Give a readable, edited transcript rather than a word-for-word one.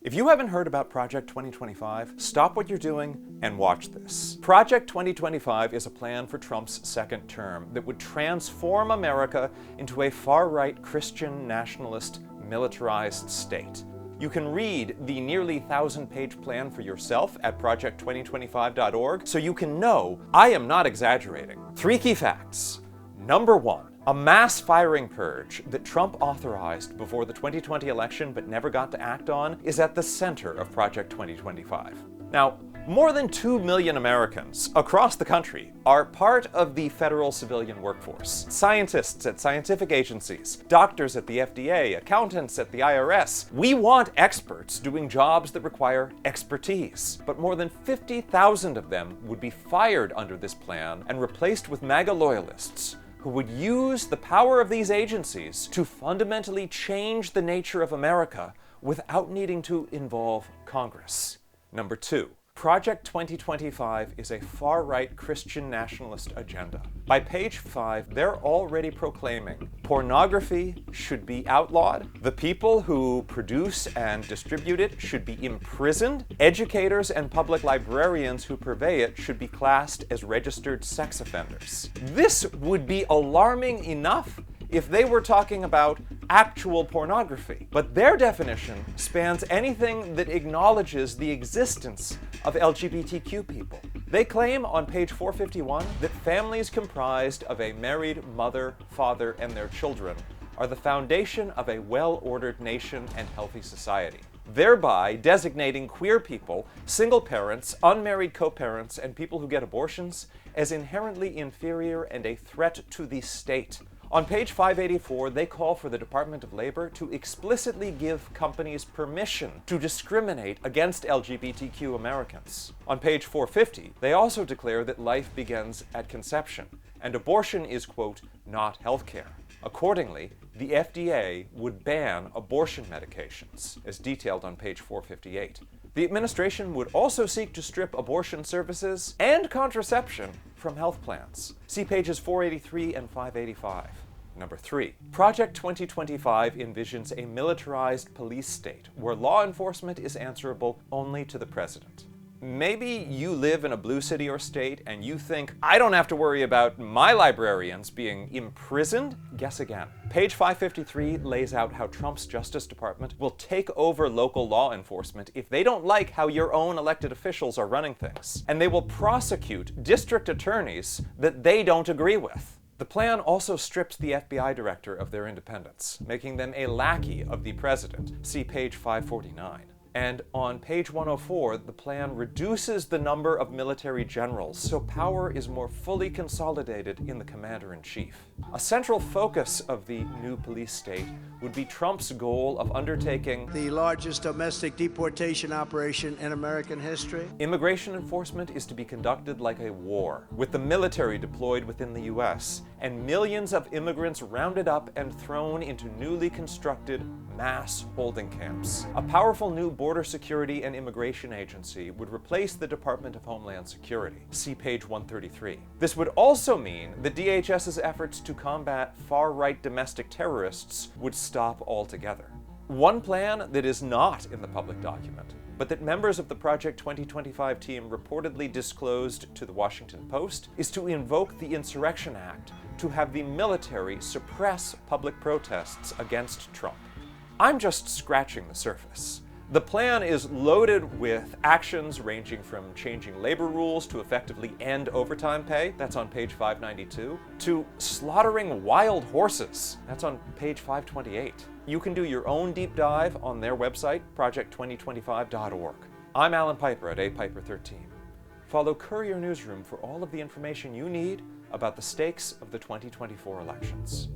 If you haven't heard about Project 2025, stop what you're doing and watch this. Project 2025 is a plan for Trump's second term that would transform America into a far-right Christian nationalist militarized state. You can read the nearly 1,000-page plan for yourself at project2025.org so you can know I am not exaggerating. 3 key facts. Number 1. A mass firing purge that Trump authorized before the 2020 election but never got to act on is at the center of Project 2025. Now, more than 2 million Americans across the country are part of the federal civilian workforce. Scientists at scientific agencies, doctors at the FDA, accountants at the IRS. We want experts doing jobs that require expertise. But more than 50,000 of them would be fired under this plan and replaced with MAGA loyalists who would use the power of these agencies to fundamentally change the nature of America without needing to involve Congress. Number 2. Project 2025 is a far-right Christian nationalist agenda. By page 5, they're already proclaiming pornography should be outlawed, the people who produce and distribute it should be imprisoned, educators and public librarians who purvey it should be classed as registered sex offenders. This would be alarming enough if they were talking about actual pornography. But their definition spans anything that acknowledges the existence of LGBTQ people. They claim on page 451 that families comprised of a married mother, father, and their children are the foundation of a well-ordered nation and healthy society, thereby designating queer people, single parents, unmarried co-parents, and people who get abortions as inherently inferior and a threat to the state. On page 584, they call for the Department of Labor to explicitly give companies permission to discriminate against LGBTQ Americans. On page 450, they also declare that life begins at conception, and abortion is, quote, not healthcare. Accordingly, the FDA would ban abortion medications, as detailed on page 458. The administration would also seek to strip abortion services and contraception from health plans. See pages 483 and 585. Number 3. Project 2025 envisions a militarized police state where law enforcement is answerable only to the president. Maybe you live in a blue city or state and you think, I don't have to worry about my librarians being imprisoned? Guess again. Page 553 lays out how Trump's Justice Department will take over local law enforcement if they don't like how your own elected officials are running things. And they will prosecute district attorneys that they don't agree with. The plan also strips the FBI director of their independence, making them a lackey of the president. See page 549. And on page 104, the plan reduces the number of military generals, so power is more fully consolidated in the commander-in-chief. A central focus of the new police state would be Trump's goal of undertaking the largest domestic deportation operation in American history. Immigration enforcement is to be conducted like a war, with the military deployed within the U.S., and millions of immigrants rounded up and thrown into newly constructed mass holding camps. A powerful new border security and immigration agency would replace the Department of Homeland Security. See page 133. This would also mean that DHS's efforts to combat far-right domestic terrorists would stop altogether. One plan that is not in the public document, but that members of the Project 2025 team reportedly disclosed to the Washington Post, is to invoke the Insurrection Act to have the military suppress public protests against Trump. I'm just scratching the surface. The plan is loaded with actions ranging from changing labor rules to effectively end overtime pay, that's on page 592, to slaughtering wild horses, that's on page 528. You can do your own deep dive on their website, project2025.org. I'm Alan Piper at apiper13. Follow Courier Newsroom for all of the information you need about the stakes of the 2024 elections.